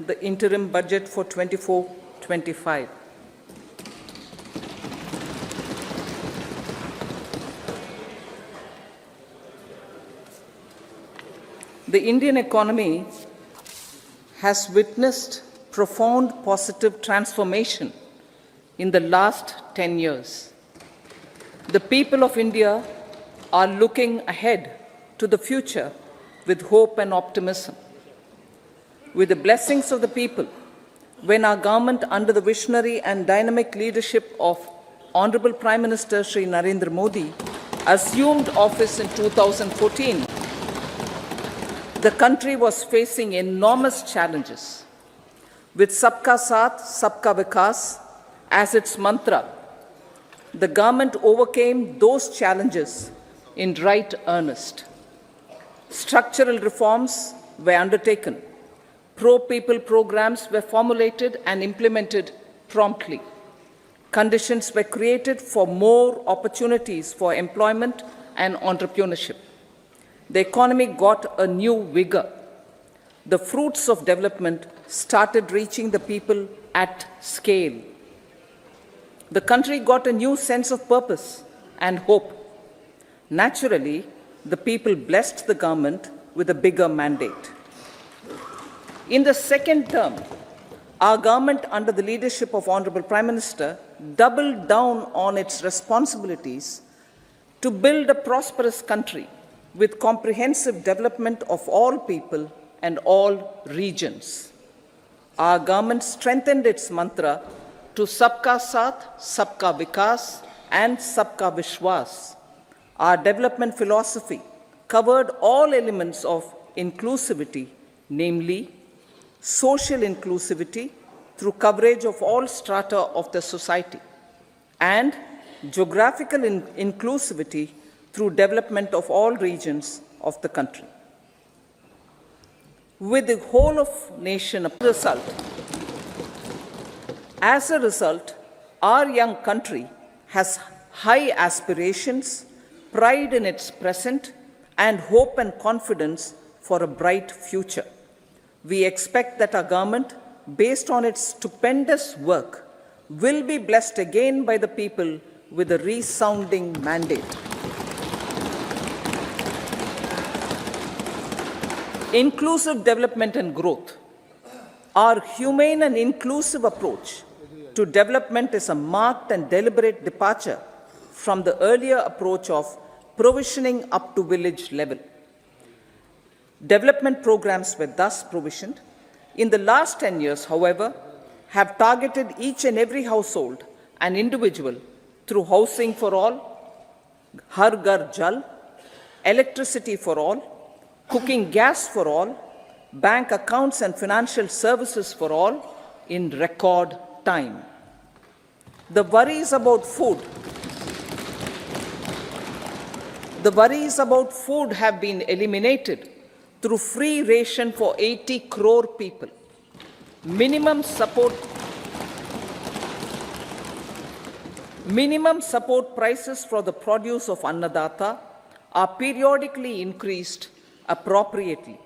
the interim budget for 24-25. The Indian economy has witnessed profound positive transformation in the last 10 years. The people of India are looking ahead to the future with hope and optimism. With the blessings of the people, when our government, under the visionary and dynamic leadership of Honorable Prime Minister Shri Narendra Modi, assumed office in 2014, the country was facing enormous challenges. With Sabka Saath, Sabka Vikas as its mantra, the government overcame those challenges in right earnest. Structural reforms were undertaken. Pro-people programs were formulated and implemented promptly. Conditions were created for more opportunities for employment and entrepreneurship. The economy got a new vigor. The fruits of development started reaching the people at scale. The country got a new sense of purpose and hope. Naturally, the people blessed the government with a bigger mandate. In the second term, our government, under the leadership of Honorable Prime Minister, doubled down on its responsibilities to build a prosperous country with comprehensive development of all people and all regions. Our government strengthened its mantra to Sabka Saath, Sabka Vikas and Sabka Vishwas. Our development philosophy covered all elements of inclusivity, namely social inclusivity through coverage of all strata of the society, and geographical inclusivity through development of all regions of the country. With the whole of nation as a result, our young country has high aspirations, pride in its present, and hope and confidence for a bright future. We expect that our government, based on its stupendous work, will be blessed again by the people with a resounding mandate. Inclusive development and growth. Our humane and inclusive approach to development is a marked and deliberate departure from the earlier approach of provisioning up to village level. Development programs were thus provisioned. In the last 10 years, however, have targeted each and every household and individual through housing for all, Har Ghar Jal, electricity for all, cooking gas for all, bank accounts and financial services for all in record time. The worries about food have been eliminated through free ration for 80 crore people. Minimum support prices for the produce of Annadata are periodically increased appropriately.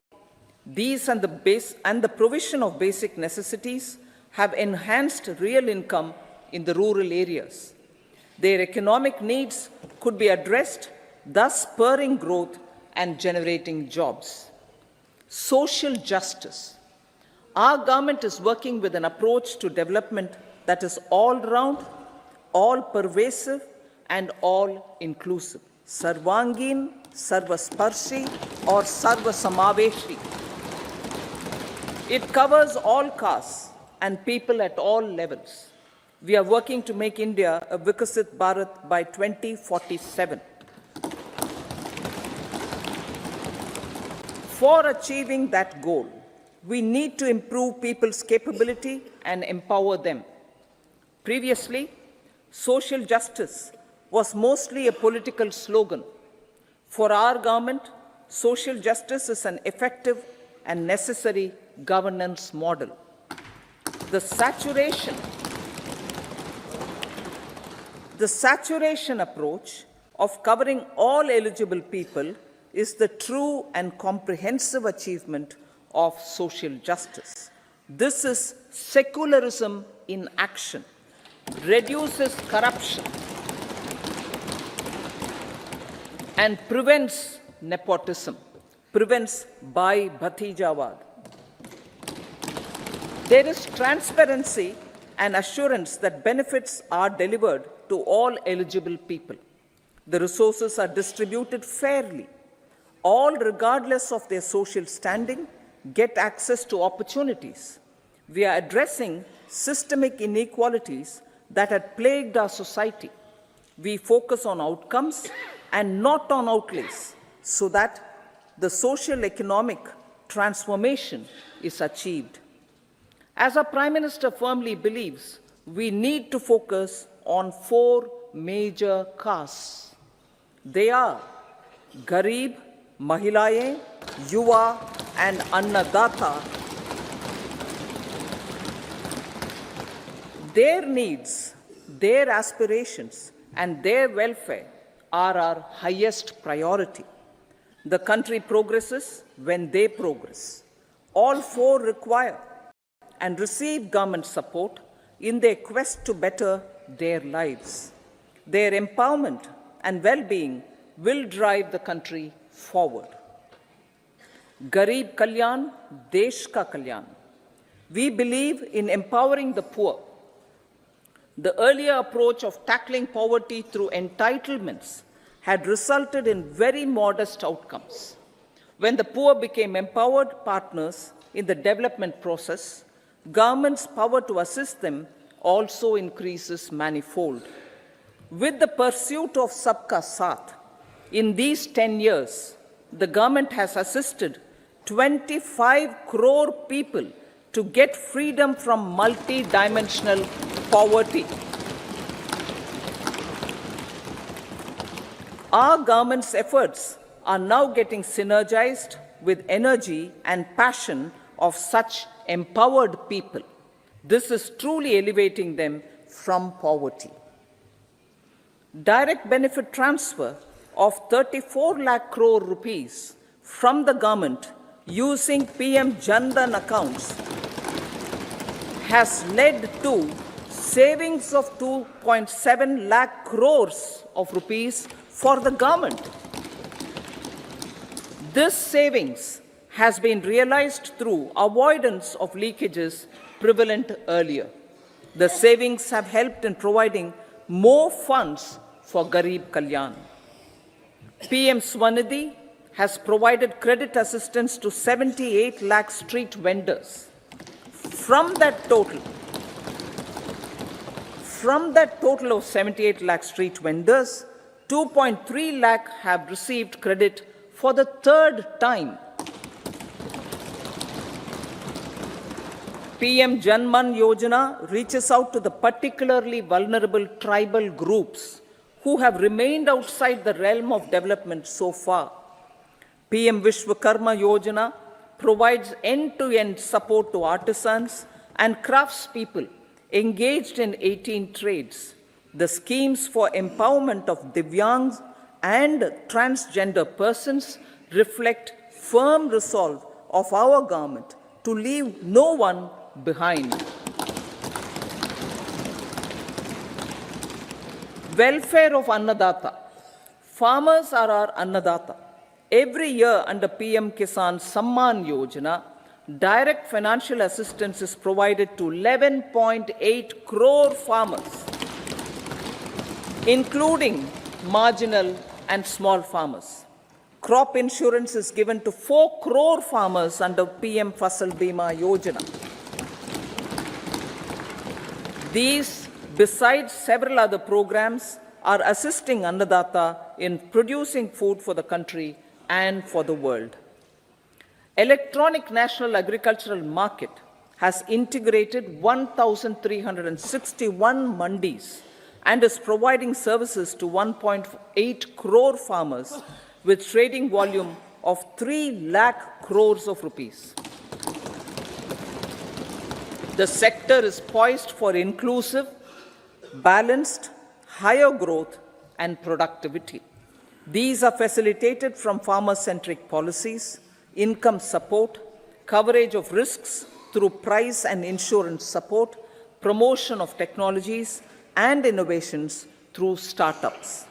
These and the provision of basic necessities have enhanced real income in the rural areas. Their economic needs could be addressed, thus spurring growth and generating jobs. Social justice. Our government is working with an approach to development that is all-round, all-pervasive, and all-inclusive. Sarvangin, Sarvasparshi, or Sarvasamaveshi. It covers all castes and people at all levels. We are working to make India a Vikasit Bharat by 2047. For achieving that goal, we need to improve people's capability and empower them. Previously, social justice was mostly a political slogan. For our government, social justice is an effective and necessary governance model. The saturation approach of covering all eligible people is the true and comprehensive achievement of social justice. This is secularism in action, reduces corruption, and prevents nepotism, prevents Bhai Bhatijawad. There is transparency and assurance that benefits are delivered to all eligible people. The resources are distributed fairly. All, regardless of their social standing, get access to opportunities. We are addressing systemic inequalities that had plagued our society. We focus on outcomes and not on outlays so that the social economic transformation is achieved. As our Prime Minister firmly believes, we need to focus on 4 major castes. They are Garib, Mahilaye, Yuva, and Annadata. Their needs, their aspirations, and their welfare are our highest priority. The country progresses when they progress. All 4 require and receive government support in their quest to better their lives. Their empowerment and well-being will drive the country forward. Garib Kalyan, Desh Ka Kalyan. We believe in empowering the poor. The earlier approach of tackling poverty through entitlements had resulted in very modest outcomes. When the poor became empowered partners in the development process, government's power to assist them also increases manifold. With the pursuit of Sabka Saath, in these 10 years, the government has assisted 25 crore people to get freedom from multi-dimensional poverty. Our government's efforts are now getting synergized with energy and passion of such empowered people. This is truly elevating them from poverty. Direct benefit transfer of 34 lakh crore rupees from the government using PM Jan Dhan accounts has led to savings of 2.7 lakh crores of rupees for the government. This savings has been realized through avoidance of leakages prevalent earlier. The savings have helped in providing more funds for Garib Kalyan. PM Swanidhi has provided credit assistance to 78 lakh street vendors. From that total of 78 lakh street vendors, 2.3 lakh have received credit for the 3rd time. PM Janman Yojana reaches out to the particularly vulnerable tribal groups who have remained outside the realm of development so far. PM Vishwakarma Yojana provides end-to-end support to artisans and craftspeople engaged in 18 trades. The schemes for empowerment of Divyangs and transgender persons reflect firm resolve of our government to leave no one behind. Welfare of Annadata. Farmers are our Annadata. Every year under PM Kisan Samman Yojana, direct financial assistance is provided to 11.8 crore farmers, including marginal and small farmers. Crop insurance is given to 4 crore farmers under PM Fasal Bima Yojana. These, besides several other programs, are assisting Annadata in producing food for the country and for the world. Electronic National Agricultural Market has integrated 1,361 mandis and is providing services to 1.8 crore farmers with trading volume of 3 lakh crores of rupees. The sector is poised for inclusive, balanced, higher growth and productivity. These are facilitated from farmer-centric policies, income support, coverage of risks, through price and insurance support, promotion of technologies and innovations through startups.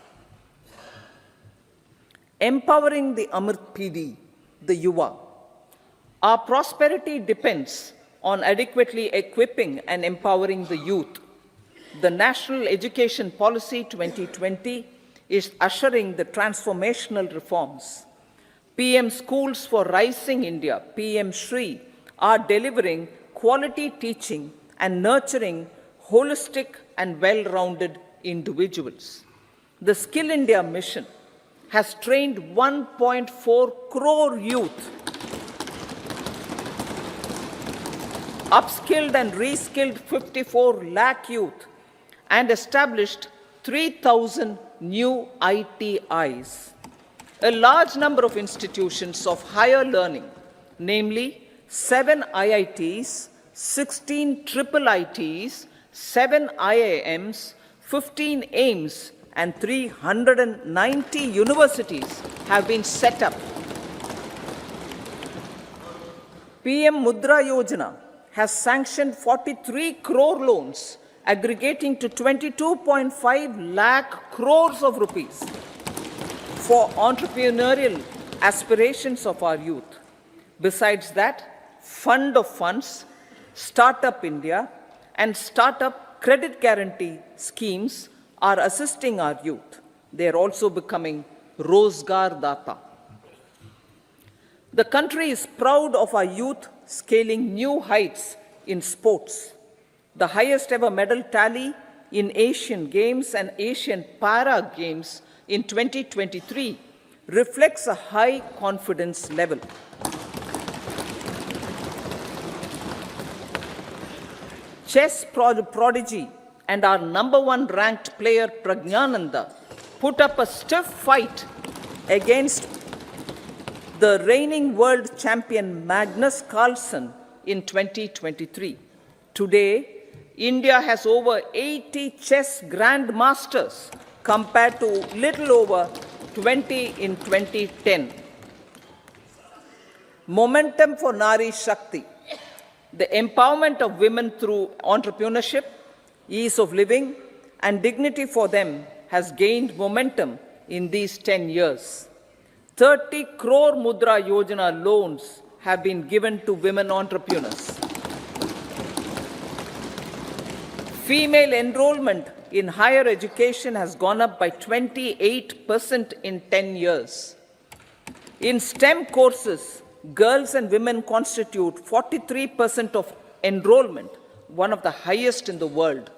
Empowering the Amrit PD, the Yuva. Our prosperity depends on adequately equipping and empowering the youth. The National Education Policy 2020 is ushering the transformational reforms. PM Schools for Rising India, PM Shri, are delivering quality teaching and nurturing holistic and well-rounded individuals. The Skill India mission has trained 1.4 crore youth, upskilled and reskilled 54 lakh youth, and established 3,000 new ITIs. A large number of institutions of higher learning, namely 7 IITs, 16 triple ITs, 7 IIMs, 15 AIMS, and 390 universities have been set up. PM Mudra Yojana has sanctioned 43 crore loans aggregating to 22.5 lakh crores of rupees for entrepreneurial aspirations of our youth. Besides that, Fund of Funds, Startup India, and Startup Credit Guarantee schemes are assisting our youth. They are also becoming Rozgar Data. The country is proud of our youth scaling new heights in sports. The highest ever medal tally in Asian Games and Asian Para Games in 2023 reflects a high confidence level. Chess prodigy and our #1 ranked player Pragnananda put up a stiff fight against the reigning world champion Magnus Carlsen in 2023. Today, India has over 80 chess grandmasters compared to little over 20 in 2010. Momentum for Nari Shakti. The empowerment of women through entrepreneurship, ease of living, and dignity for them has gained momentum in these 10 years. 30 crore Mudra Yojana loans have been given to women entrepreneurs. Female enrollment in higher education has gone up by 28% in 10 years. In STEM courses, girls and women constitute 43% of enrollment, one of the highest in the world.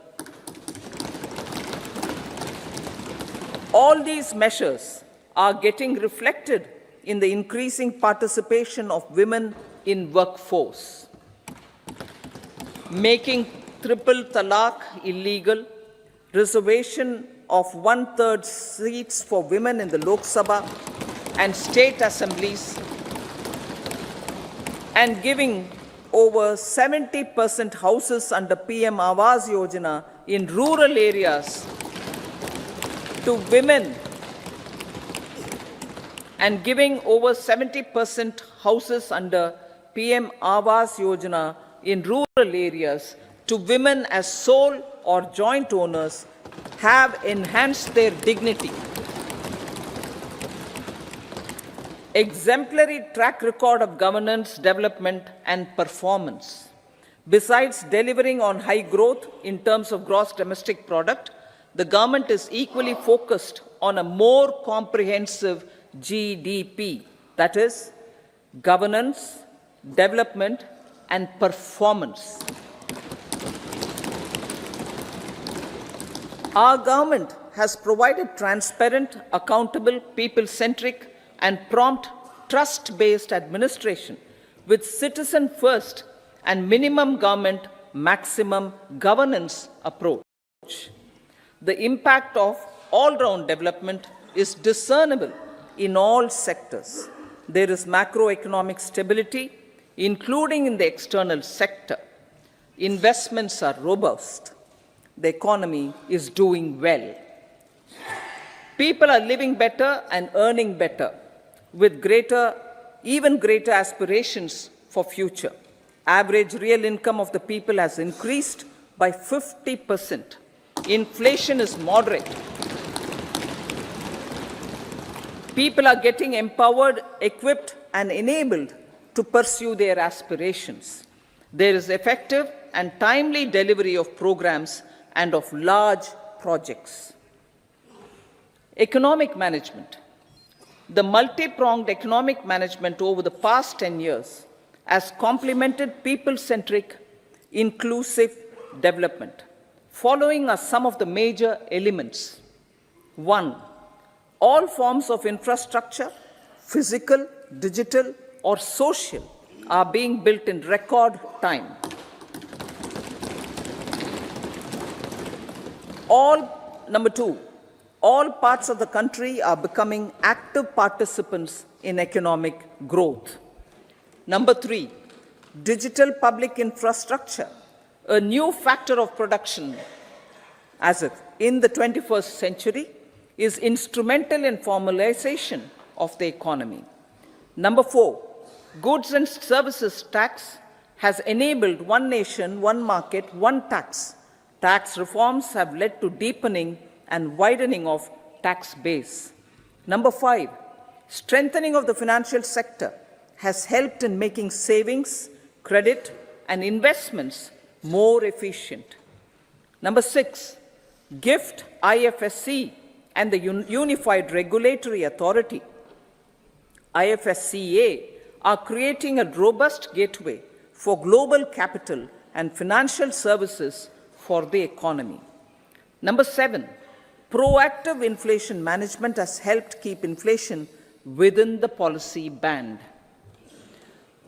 All these measures are getting reflected in the increasing participation of women in workforce. Making triple talaq illegal, reservation of 1/3 seats for women in the Lok Sabha and state assemblies, and giving over 70% houses under PM Awas Yojana in rural areas to women, and giving over 70% houses under PM Awas Yojana in rural areas to women as sole or joint owners have enhanced their dignity. Exemplary track record of governance, development, and performance. Besides delivering on high growth in terms of gross domestic product, the government is equally focused on a more comprehensive GDP, that is, governance, development, and performance. Our government has provided transparent, accountable, people-centric, and prompt, trust-based administration with citizen first and minimum government, maximum governance approach. The impact of all-round development is discernible in all sectors. There is macroeconomic stability, including in the external sector. Investments are robust. The economy is doing well. People are living better and earning better, with even greater aspirations for future. Average real income of the people has increased by 50%. Inflation is moderate. People are getting empowered, equipped, and enabled to pursue their aspirations. There is effective and timely delivery of programs and of large projects. Economic management. The multi-pronged economic management over the past 10 years has complemented people-centric, inclusive development. Following are some of the major elements. 1. All forms of infrastructure, physical, digital, or social, are being built in record time. Number 2, all parts of the country are becoming active participants in economic growth. Number 3, digital public infrastructure, a new factor of production in the 21st century, is instrumental in formalization of the economy. Number 4, goods and services tax has enabled one nation, one market, one tax. Tax reforms have led to deepening and widening of tax base. Number 5, strengthening of the financial sector has helped in making savings, credit, and investments more efficient. Number 6, GIFT, IFSC, and the Unified Regulatory Authority, IFSCA, are creating a robust gateway for global capital and financial services for the economy. Number 7, proactive inflation management has helped keep inflation within the policy band.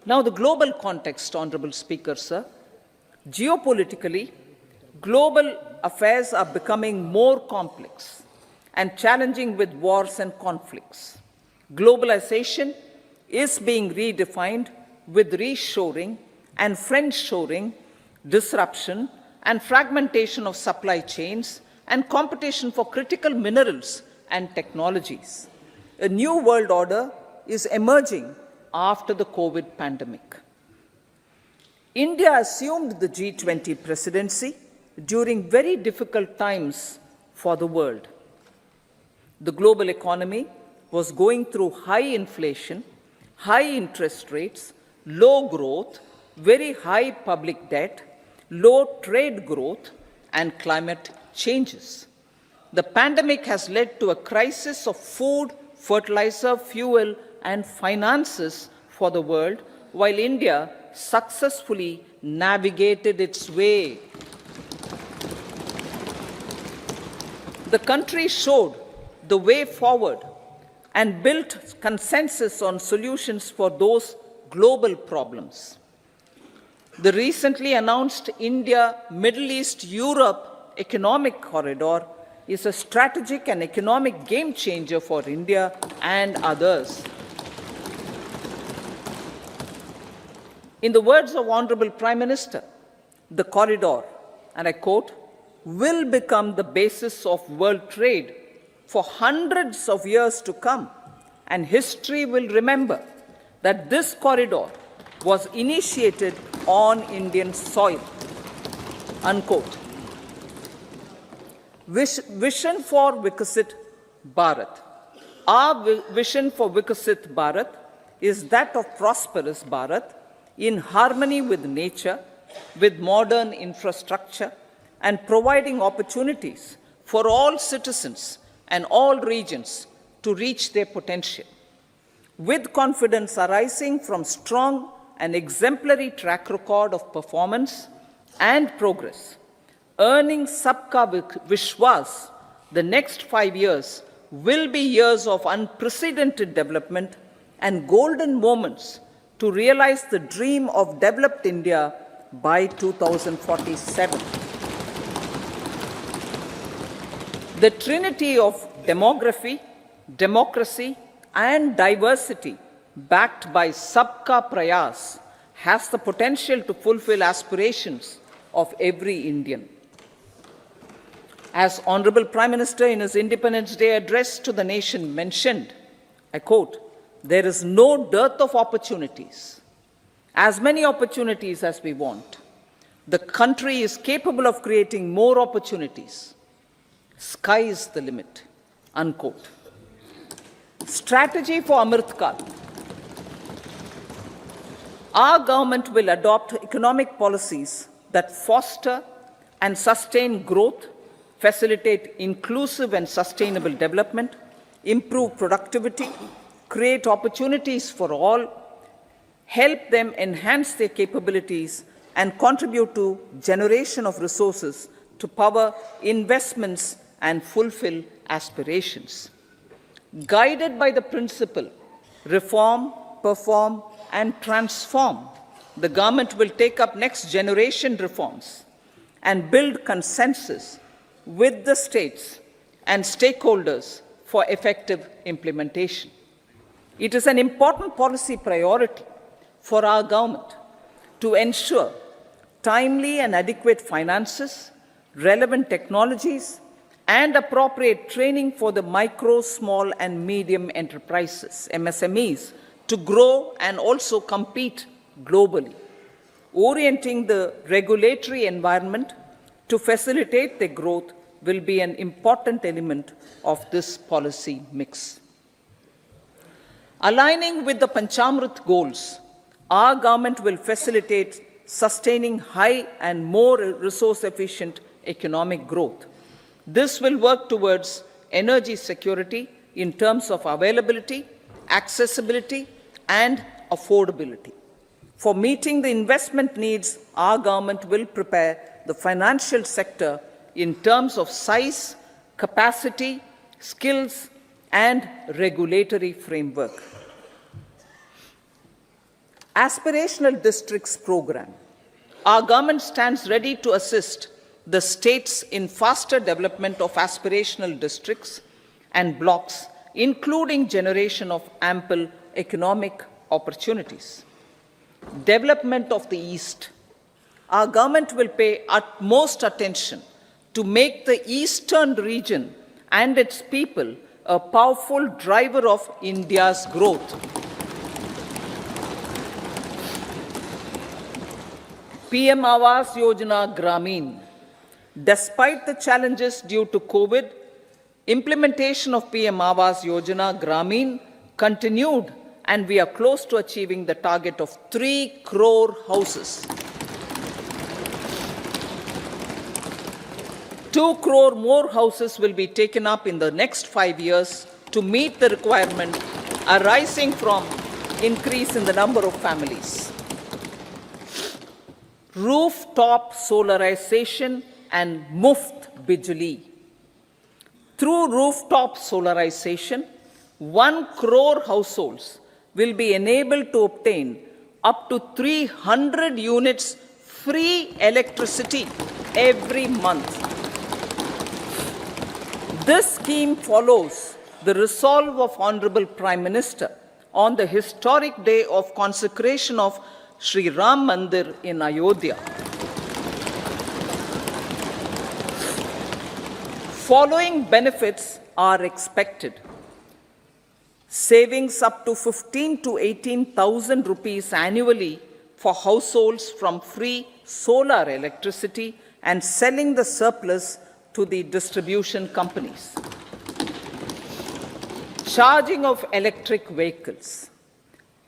Now, the global context, Honorable Speaker, sir. Geopolitically, global affairs are becoming more complex and challenging with wars and conflicts. Globalization is being redefined with reshoring and friendshoring, disruption and fragmentation of supply chains, and competition for critical minerals and technologies. A new world order is emerging after the COVID pandemic. India assumed the G20 presidency during very difficult times for the world. The global economy was going through high inflation, high interest rates, low growth, very high public debt, low trade growth, and climate changes. The pandemic has led to a crisis of food, fertilizer, fuel, and finances for the world, while India successfully navigated its way. The country showed the way forward and built consensus on solutions for those global problems. The recently announced India-Middle East-Europe economic corridor is a strategic and economic game changer for India and others. In the words of Honorable Prime Minister, the corridor, and I quote, will become the basis of world trade for hundreds of years to come, and history will remember that this corridor was initiated on Indian soil, unquote. Vision for Vikasit Bharat. Our vision for Vikasit Bharat is that of prosperous Bharat in harmony with nature, with modern infrastructure, and providing opportunities for all citizens and all regions to reach their potential. With confidence arising from strong and exemplary track record of performance and progress, earning Sabka Vishwas, the next 5 years will be years of unprecedented development and golden moments to realize the dream of developed India by 2047. The trinity of demography, democracy, and diversity, backed by Sabka Prayas, has the potential to fulfill aspirations of every Indian. As Honorable Prime Minister in his Independence Day address to the nation mentioned, I quote, there is no dearth of opportunities as many opportunities as we want. The country is capable of creating more opportunities. Sky is the limit, unquote. Strategy for Amrit Kal. Our government will adopt economic policies that foster and sustain growth, facilitate inclusive and sustainable development, improve productivity, create opportunities for all, help them enhance their capabilities, and contribute to generation of resources to power investments and fulfill aspirations. Guided by the principle, reform, perform, and transform, the government will take up next generation reforms and build consensus with the states and stakeholders for effective implementation. It is an important policy priority for our government to ensure timely and adequate finances, relevant technologies, and appropriate training for the micro, small, and medium enterprises, MSMEs, to grow and also compete globally. Orienting the regulatory environment to facilitate their growth will be an important element of this policy mix. Aligning with the Panchamrit goals, our government will facilitate sustaining high and more resource-efficient economic growth. This will work towards energy security in terms of availability, accessibility, and affordability. For meeting the investment needs, our government will prepare the financial sector in terms of size, capacity, skills, and regulatory framework. Aspirational Districts Program. Our government stands ready to assist the states in faster development of aspirational districts and blocks, including generation of ample economic opportunities. Development of the East. Our government will pay utmost attention to make the eastern region and its people a powerful driver of India's growth. PM Awas Yojana Grameen. Despite the challenges due to COVID, implementation of PM Awas Yojana Grameen continued, and we are close to achieving the target of 3 crore houses. 2 crore more houses will be taken up in the next 5 years to meet the requirement arising from increase in the number of families. Rooftop solarization and Muft Bijli. Through rooftop solarization, 1 crore households will be enabled to obtain up to 300 units free electricity every month. This scheme follows the resolve of Honorable Prime Minister on the historic day of consecration of Sri Ram Mandir in Ayodhya. Following benefits are expected. Savings up to 15 to 18,000 rupees annually for households from free solar electricity and selling the surplus to the distribution companies. Charging of electric vehicles.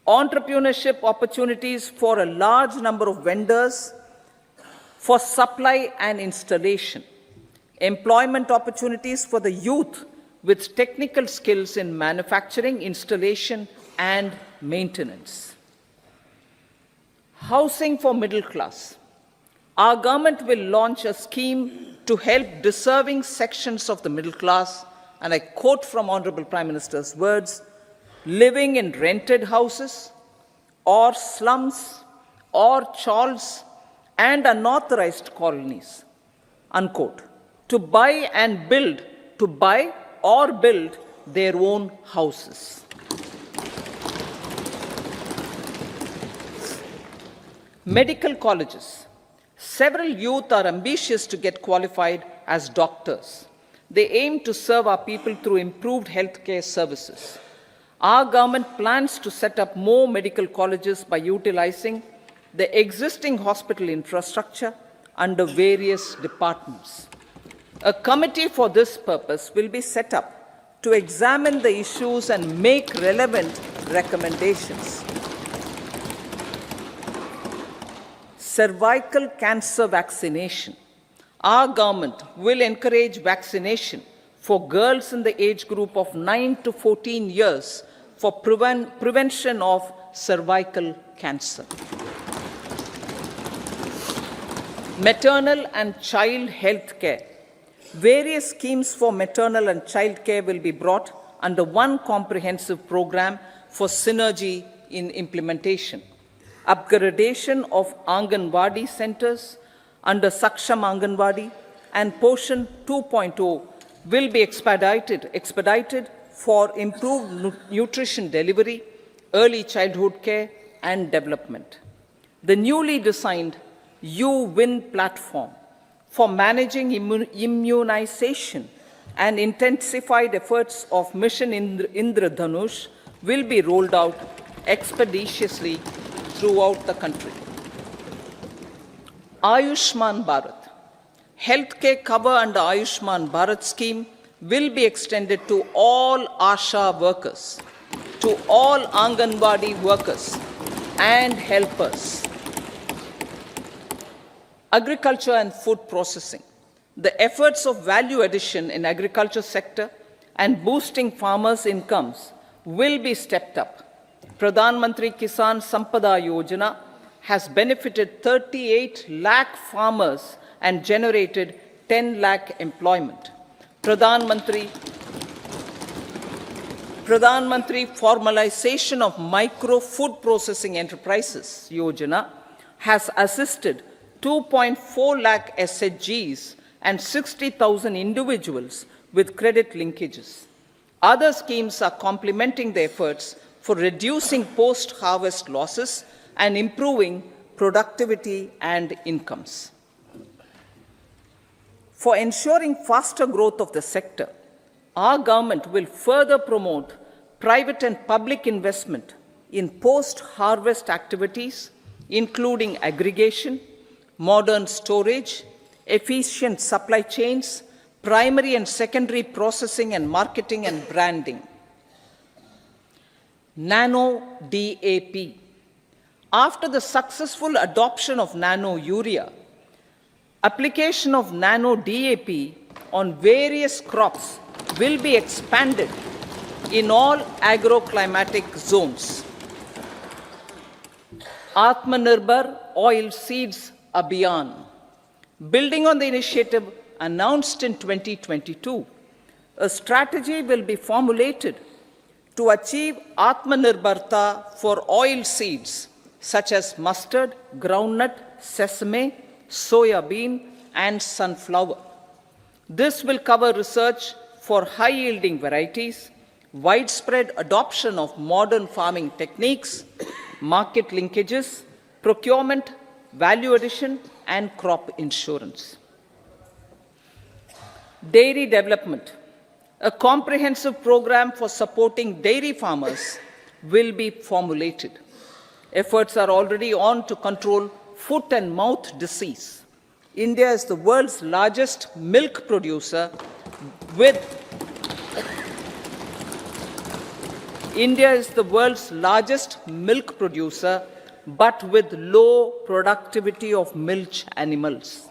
Entrepreneurship opportunities for a large number of vendors for supply and installation. Employment opportunities for the youth with technical skills in manufacturing, installation, and maintenance. Housing for middle class. Our government will launch a scheme to help deserving sections of the middle class, and I quote from Honorable Prime Minister's words, living in rented houses or slums or chawls and unauthorized colonies, unquote, to buy or build their own houses. Medical colleges. Several youth are ambitious to get qualified as doctors. They aim to serve our people through improved healthcare services. Our government plans to set up more medical colleges by utilizing the existing hospital infrastructure under various departments. A committee for this purpose will be set up to examine the issues and make relevant recommendations. Cervical cancer vaccination. Our government will encourage vaccination for girls in the age group of 9 to 14 years for prevention of cervical cancer. Maternal and child health care. Various schemes for maternal and child care will be brought under one comprehensive program for synergy in implementation. Upgradation of Anganwadi centers under Saksham Anganwadi and Poshan 2.0 will be expedited for improved nutrition delivery, early childhood care and development. The newly designed You-Win platform for managing immunization and intensified efforts of Mission Indradhanush will be rolled out expeditiously throughout the country. Ayushman Bharat. Healthcare cover under Ayushman Bharat scheme will be extended to all ASHA workers, to all Anganwadi workers and helpers. Agriculture and food processing. The efforts of value addition in agriculture sector and boosting farmers' incomes will be stepped up. Pradhan Mantri Kisan Sampada Yojana has benefited 38 lakh farmers and generated 10 lakh employment. Pradhan Mantri Formalization of Micro Food Processing Enterprises Yojana has assisted 2.4 lakh SHGs and 60,000 individuals with credit linkages. Other schemes are complementing the efforts for reducing post-harvest losses and improving productivity and incomes. For ensuring faster growth of the sector, our government will further promote private and public investment in post-harvest activities, including aggregation, modern storage, efficient supply chains, primary and secondary processing and marketing and branding. Nano DAP. After the successful adoption of nano urea, application of nano DAP on various crops will be expanded in all agroclimatic zones. Atmanirbhar Oil Seeds Abhiyan. Building on the initiative announced in 2022, a strategy will be formulated to achieve Atmanirbharta for oil seeds such as mustard, groundnut, sesame, soya bean, and sunflower. This will cover research for high-yielding varieties, widespread adoption of modern farming techniques, market linkages, procurement, value addition, and crop insurance. Dairy development. A comprehensive program for supporting dairy farmers will be formulated. Efforts are already on to control foot and mouth disease. India is the world's largest milk producer with but with low productivity of milch animals.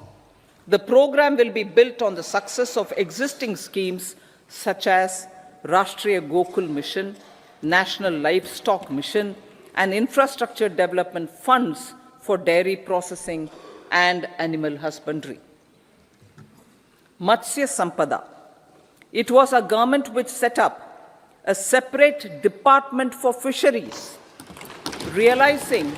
The program will be built on the success of existing schemes such as Rashtriya Gokul Mission, National Livestock Mission, and infrastructure development funds for dairy processing and animal husbandry. Matsya Sampada. It was a government which set up a separate department for fisheries, realizing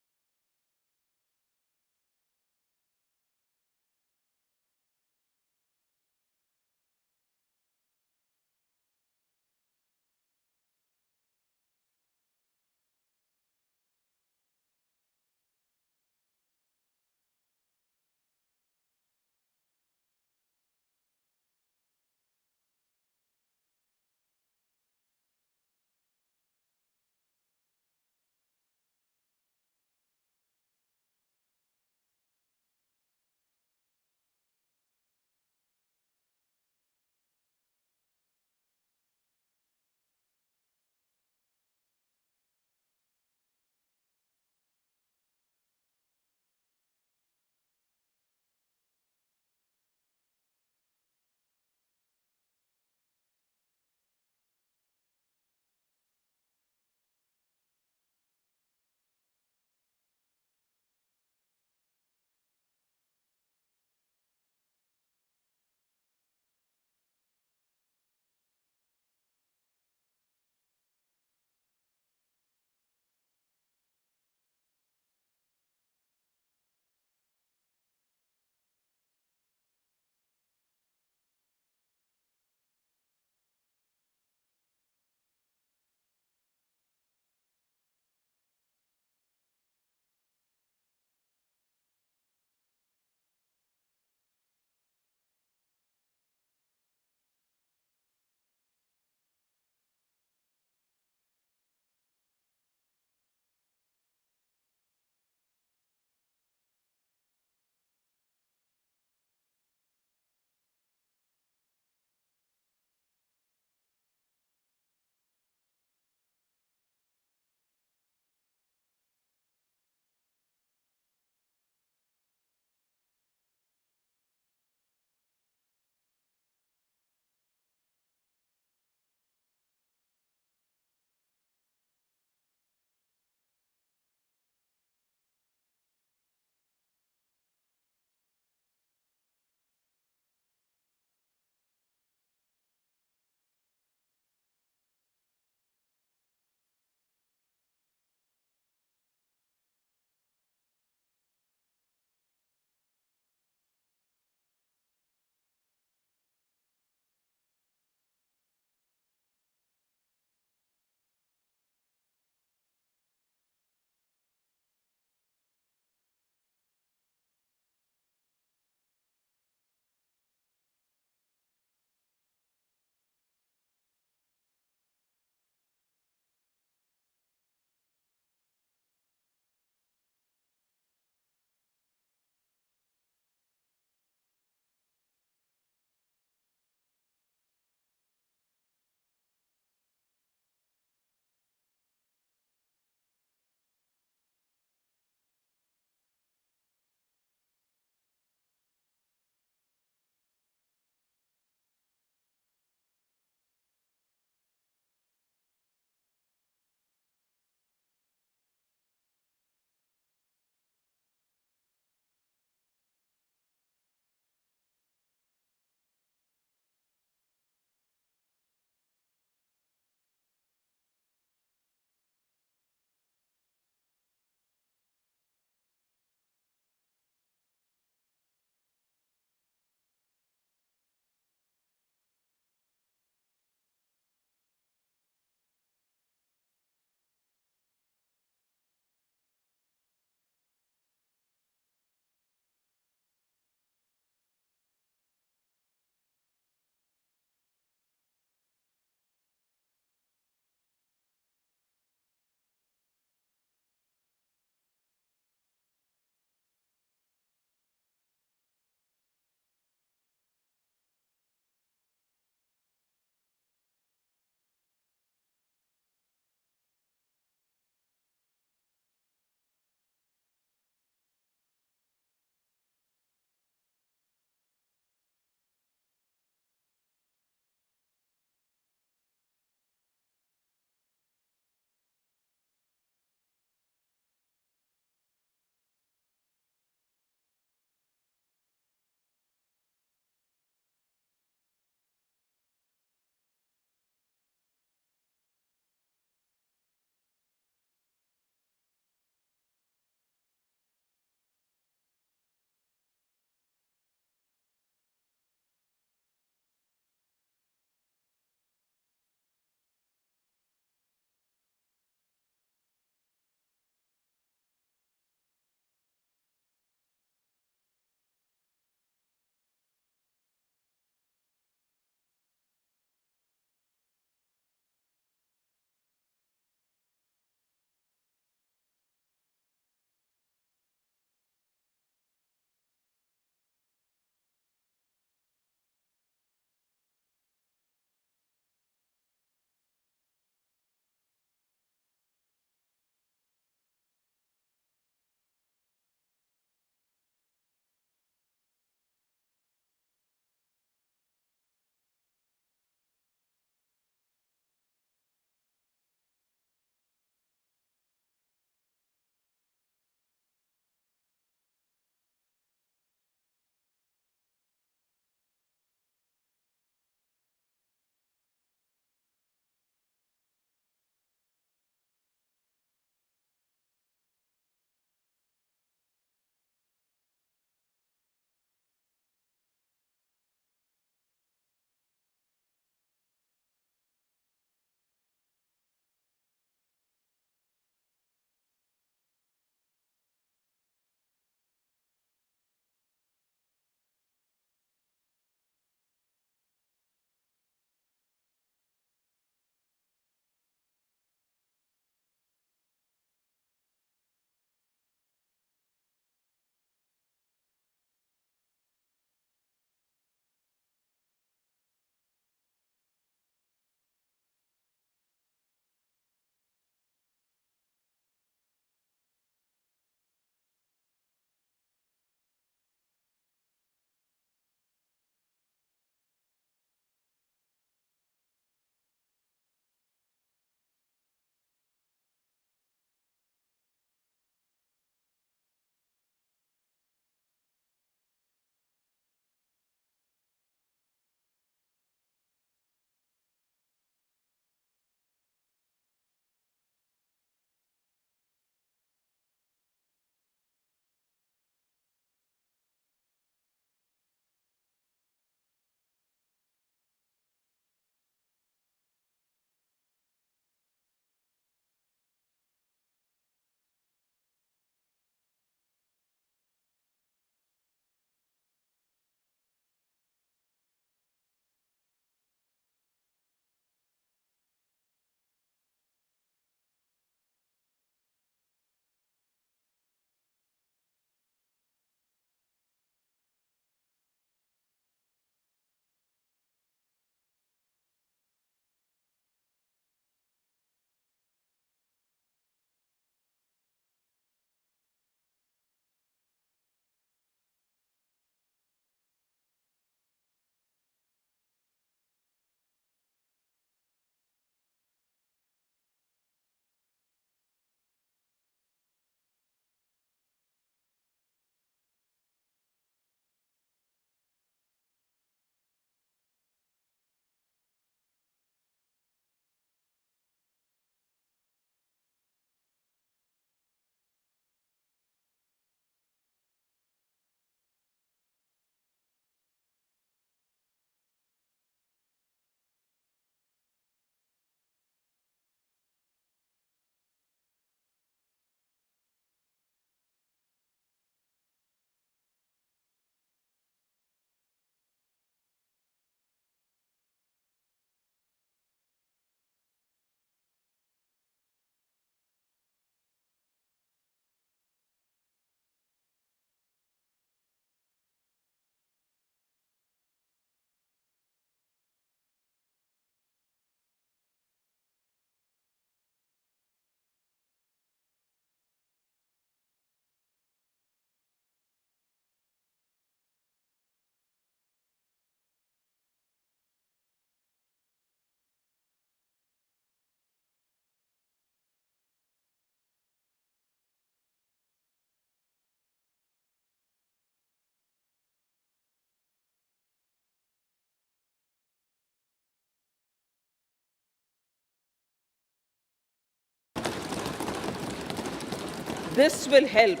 This will help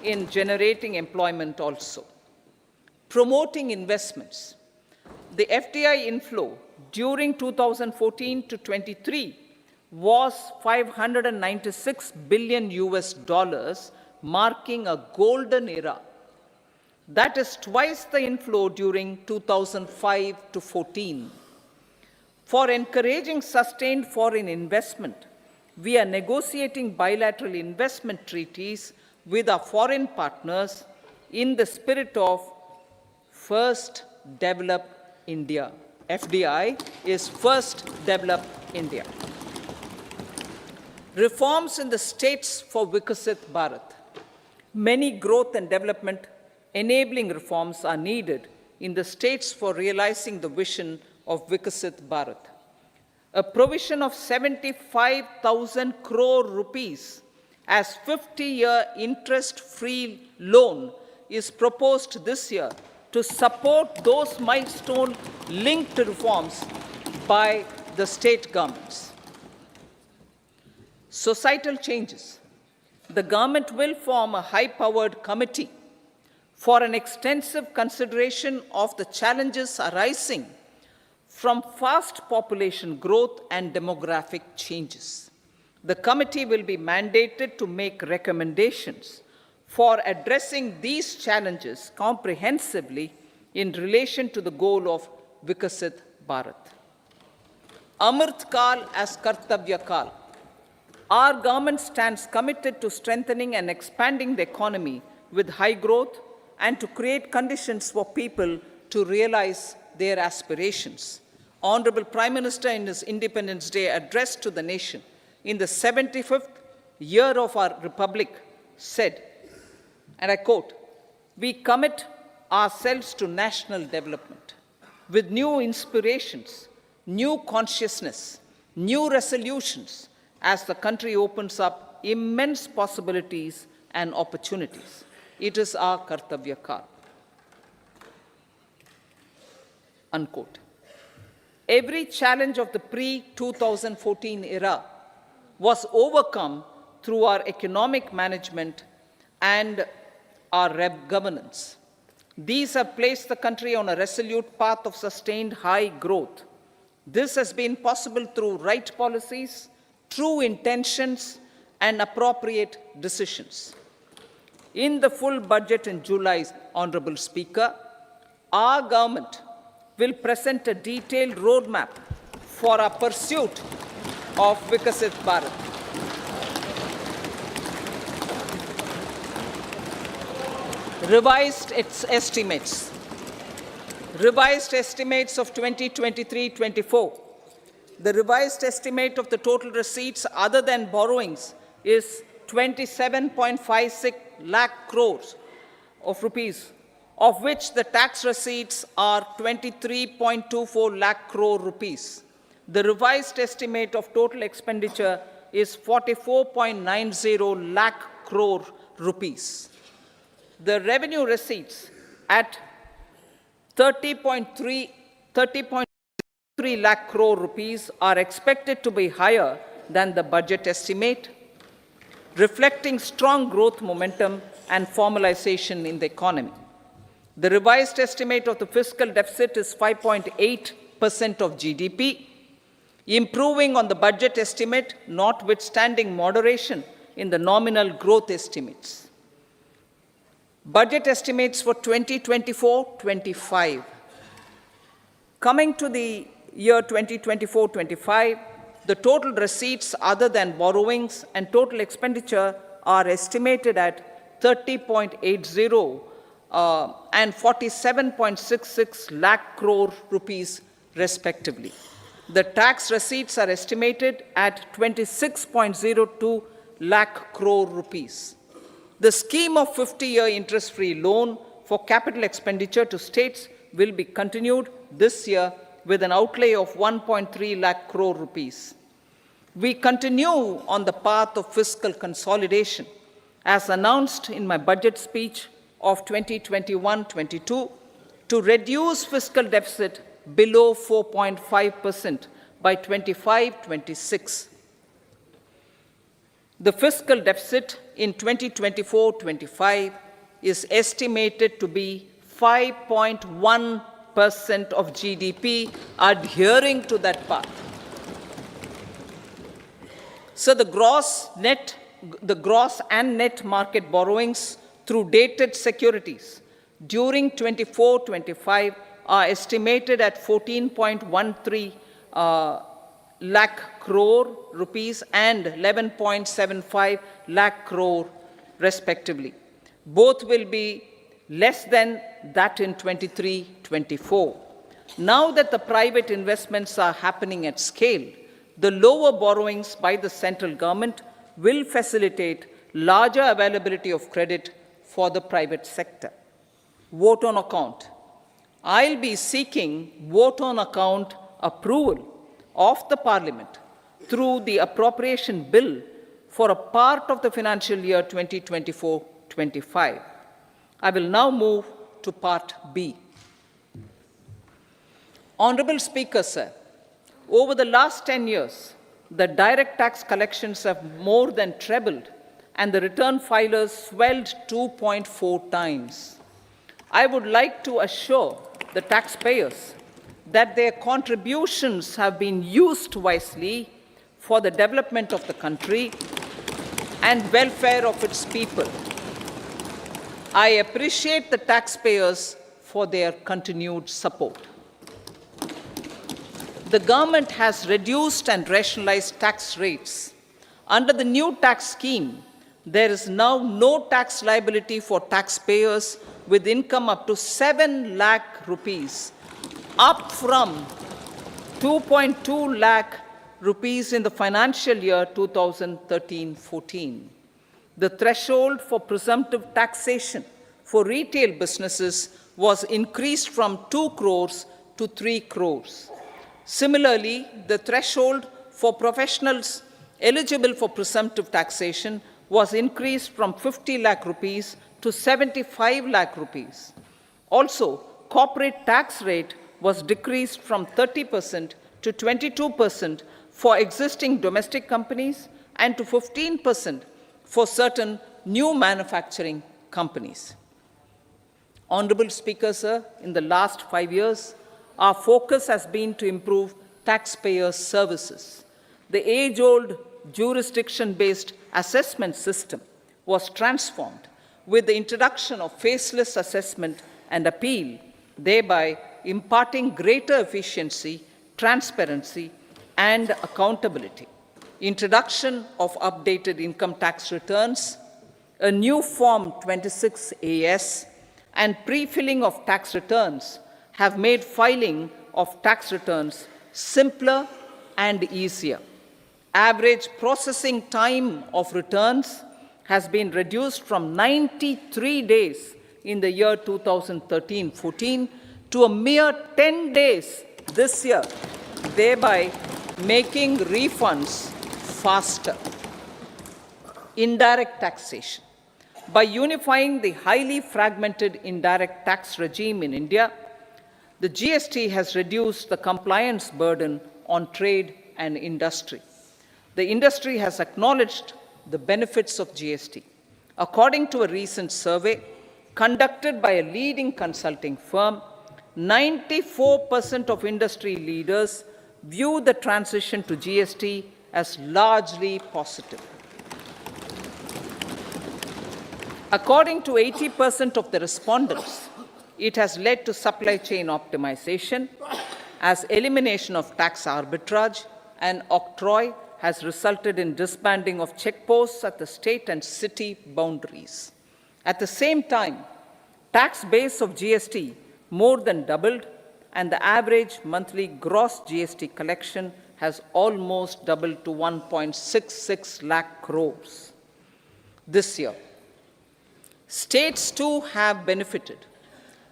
in generating employment also. Promoting investments. The FDI inflow during 2014 to 23 was $596 billion US, marking a golden era. That is twice the inflow during 2005 to 14. For encouraging sustained foreign investment, we are negotiating bilateral investment treaties with our foreign partners in the spirit of First Develop India. FDI is First Develop India. Reforms in the states for Vikasit Bharat. Many growth and development enabling reforms are needed in the states for realizing the vision of Vikasit Bharat. A provision of 75,000 crore rupees as 50-year interest-free loan is proposed this year to support those milestone-linked reforms by the state governments. Societal changes. The government will form a high-powered committee for an extensive consideration of the challenges arising from fast population growth and demographic changes. The committee will be mandated to make recommendations for addressing these challenges comprehensively in relation to the goal of Vikasit Bharat. Amrit Kal as Kartavya Kal. Our government stands committed to strengthening and expanding the economy with high growth and to create conditions for people to realize their aspirations. Honorable Prime Minister, in his Independence Day address to the nation in the 75th year of our Republic, said, and I quote, "We commit ourselves to national development with new inspirations, new consciousness, new resolutions as the country opens up immense possibilities and opportunities. It is our Kartavya Kal." Unquote. Every challenge of the pre-2014 era was overcome through our economic management and our governance. These have placed the country on a resolute path of sustained high growth. This has been possible through right policies, true intentions, and appropriate decisions. In the full budget in July, Honorable Speaker, our government will present a detailed roadmap for our pursuit of Vikasit Bharat. Revised estimates. Revised estimates of 2023-24. The revised estimate of the total receipts other than borrowings is 27.56 lakh crores of rupees, of which the tax receipts are 23.24 lakh crore rupees. The revised estimate of total expenditure is 44.90 lakh crore rupees. The revenue receipts at 30.3 lakh crore rupees are expected to be higher than the budget estimate, reflecting strong growth momentum and formalization in the economy. The revised estimate of the fiscal deficit is 5.8% of GDP, improving on the budget estimate, notwithstanding moderation in the nominal growth estimates. Budget estimates for 2024-25. Coming to the year 2024-25, the total receipts other than borrowings and total expenditure are estimated at 30.80 and 47.66 lakh crore rupees respectively. The tax receipts are estimated at 26.02 lakh crore rupees. The scheme of 50-year interest-free loan for capital expenditure to states will be continued this year with an outlay of 1.3 lakh crore rupees. We continue on the path of fiscal consolidation, as announced in my budget speech of 2021-22, to reduce fiscal deficit below 4.5% by 25-26. The fiscal deficit in 2024-25 is estimated to be 5.1% of GDP, adhering to that path. So the gross and net market borrowings through dated securities during 24-25 are estimated at 14.13 lakh crore rupees and 11.75 lakh crore respectively. Both will be less than that in 23-24. Now that the private investments are happening at scale, the lower borrowings by the central government will facilitate larger availability of credit for the private sector. Vote on account. I'll be seeking vote on account approval of the Parliament through the appropriation bill for a part of the financial year 2024-25. I will now move to Part B. Honourable Speaker, sir, over the last 10 years, the direct tax collections have more than trebled and the return filers swelled 2.4 times. I would like to assure the taxpayers that their contributions have been used wisely for the development of the country and welfare of its people. I appreciate the taxpayers for their continued support. The government has reduced and rationalized tax rates. Under the new tax scheme, there is now no tax liability for taxpayers with income up to 7 lakh rupees, up from 2.2 lakh rupees in the financial year 2013-14. The threshold for presumptive taxation for retail businesses was increased from 2 crores to 3 crores. Similarly, the threshold for professionals eligible for presumptive taxation was increased from 50 lakh rupees to 75 lakh rupees. Also, corporate tax rate was decreased from 30% to 22% for existing domestic companies and to 15% for certain new manufacturing companies. Honourable Speaker, sir, in the last 5 years, our focus has been to improve taxpayer services. The age-old jurisdiction-based assessment system was transformed with the introduction of faceless assessment and appeal, thereby imparting greater efficiency, transparency, and accountability. Introduction of updated income tax returns, a new Form 26AS, and pre-filling of tax returns have made filing of tax returns simpler and easier. Average processing time of returns has been reduced from 93 days in the year 2013-14 to a mere 10 days this year, thereby making refunds faster. Indirect taxation. By unifying the highly fragmented indirect tax regime in India, the GST has reduced the compliance burden on trade and industry. The industry has acknowledged the benefits of GST. According to a recent survey conducted by a leading consulting firm, 94% of industry leaders view the transition to GST as largely positive. According to 80% of the respondents, it has led to supply chain optimization, as elimination of tax arbitrage and octroi has resulted in disbanding of checkposts at the state and city boundaries. At the same time, tax base of GST more than doubled, and the average monthly gross GST collection has almost doubled to 1.66 lakh crores this year. States too have benefited.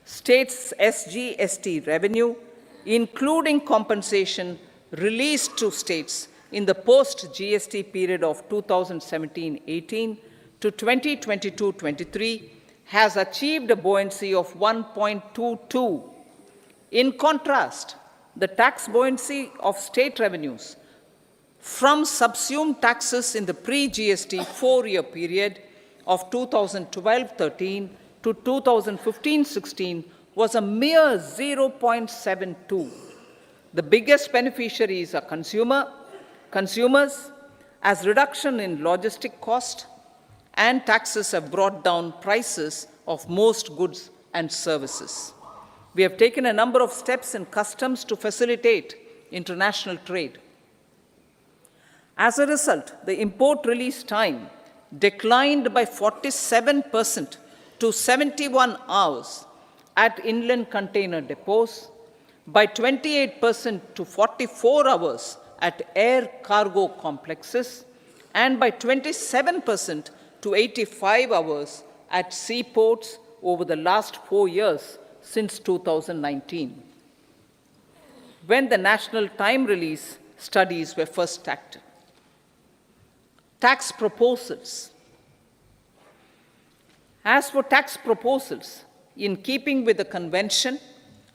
States' SGST revenue, including compensation released to states in the post-GST period of 2017-18 to 2022-23, has achieved a buoyancy of 1.22. In contrast, the tax buoyancy of state revenues from subsumed taxes in the pre-GST 4-year period of 2012-13 to 2015-16 was a mere 0.72. The biggest beneficiaries are consumers, as reduction in logistic cost and taxes have brought down prices of most goods and services. We have taken a number of steps in customs to facilitate international trade. As a result, the import release time declined by 47% to 71 hours at inland container depots, by 28% to 44 hours at air cargo complexes, and by 27% to 85 hours at seaports over the last 4 years since 2019, when the national time release studies were first started. Tax proposals. As for tax proposals, in keeping with the convention,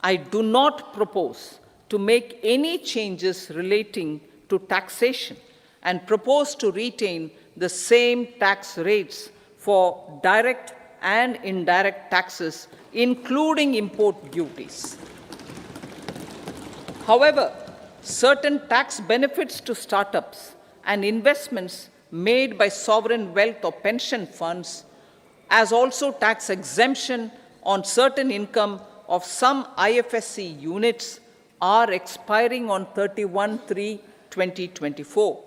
I do not propose to make any changes relating to taxation and propose to retain the same tax rates for direct and indirect taxes, including import duties. However, certain tax benefits to startups and investments made by sovereign wealth or pension funds, as also tax exemption on certain income of some IFSC units, are expiring on 31/3/2024.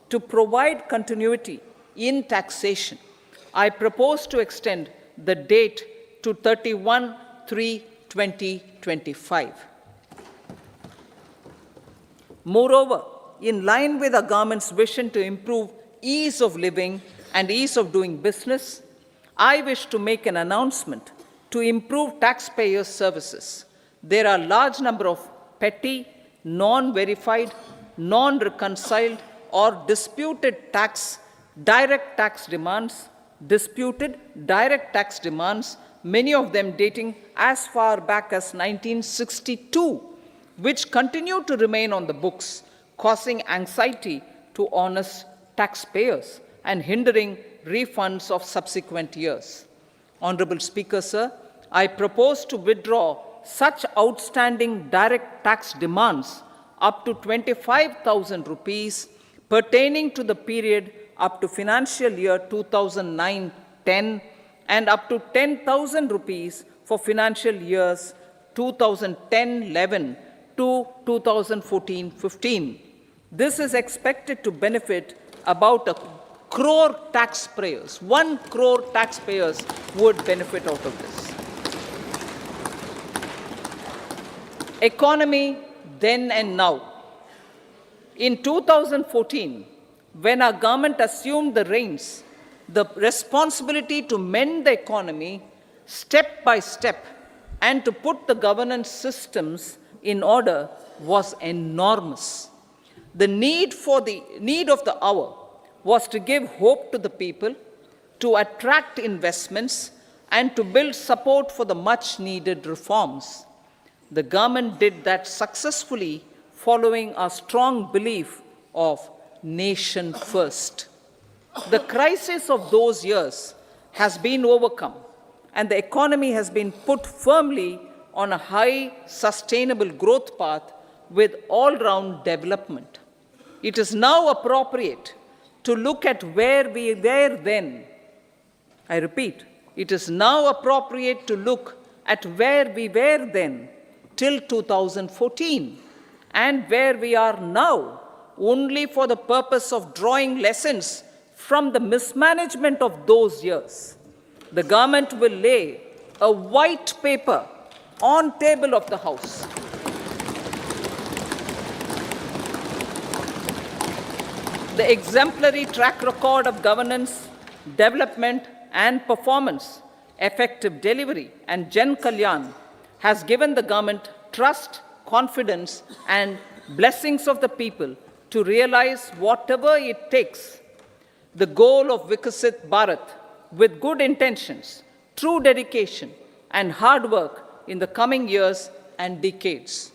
To provide continuity in taxation, I propose to extend the date to 31/3/2025. Moreover, in line with our government's vision to improve ease of living and ease of doing business, I wish to make an announcement to improve taxpayers' services. There are a large number of petty, non-verified, non-reconciled, or disputed direct tax demands, many of them dating as far back as 1962, which continue to remain on the books, causing anxiety to honest taxpayers and hindering refunds of subsequent years. Honorable Speaker, sir, I propose to withdraw such outstanding direct tax demands up to 25,000 rupees pertaining to the period up to financial year 2009-10 and up to 10,000 rupees for financial years 2010-11 to 2014-15. This is expected to benefit about 1 crore taxpayers. 1 crore taxpayers would benefit out of this. Economy then and now. In 2014, when our government assumed the reins, the responsibility to mend the economy step by step and to put the governance systems in order was enormous. The need of the hour was to give hope to the people, to attract investments, and to build support for the much-needed reforms. The government did that successfully, following a strong belief of nation first. The crisis of those years has been overcome, and the economy has been put firmly on a high, sustainable growth path with all-round development. It is now appropriate to look at where we were then. I repeat, it is now appropriate to look at where we were then till 2014 and where we are now, only for the purpose of drawing lessons from the mismanagement of those years. The government will lay a white paper on table of the House. The exemplary track record of governance, development, and performance, effective delivery, and Jan Kalyan has given the government trust, confidence, and blessings of the people to realize whatever it takes, the goal of Vikasit Bharat, with good intentions, true dedication, and hard work in the coming years and decades.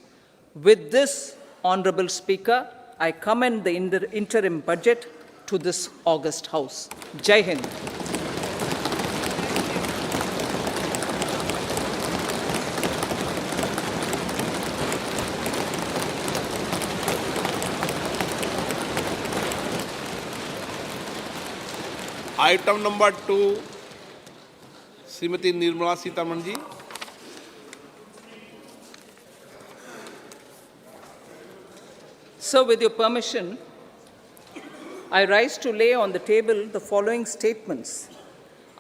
With this, Honorable Speaker, I commend the interim budget to this august House. Jai Hind. Item number 2, Shrimati Nirmala Sitharaman ji. Sir, with your permission, I rise to lay on the table the following statements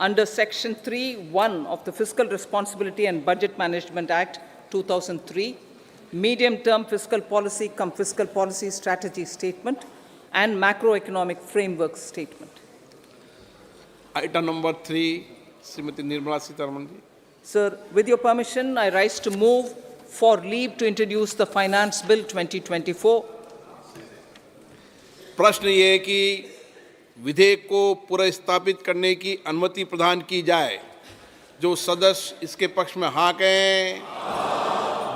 under Section 3(1) of the Fiscal Responsibility and Budget Management Act 2003, Medium-Term Fiscal Policy cum Fiscal Policy Strategy Statement and Macroeconomic Framework Statement. Item number 3, Shrimati Nirmala Sitharaman ji. Sir, with your permission, I rise to move for leave to introduce the Finance Bill 2024. प्रश्न ये है कि विधेयक को पुनर्स्थापित करने की अनुमति प्रदान की जाए। जो सदस्य इसके पक्ष में हाँ कहें,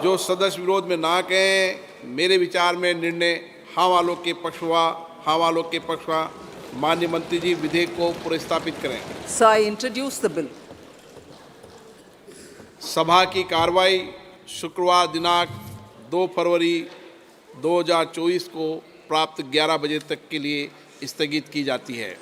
जो सदस्य विरोध में ना कहें। मेरे विचार में निर्णय हाँ वालों के पक्ष हुआ। हाँ वालों के पक्ष हुआ। माननीय मंत्री जी, विधेयक को पुनर्स्थापित करें। Sir, I introduce the bill. सभा की कार्रवाई शुक्रवार दिनांक 2 फरवरी 2024 को प्राप्त 11 बजे तक के लिए स्थगित की जाती है।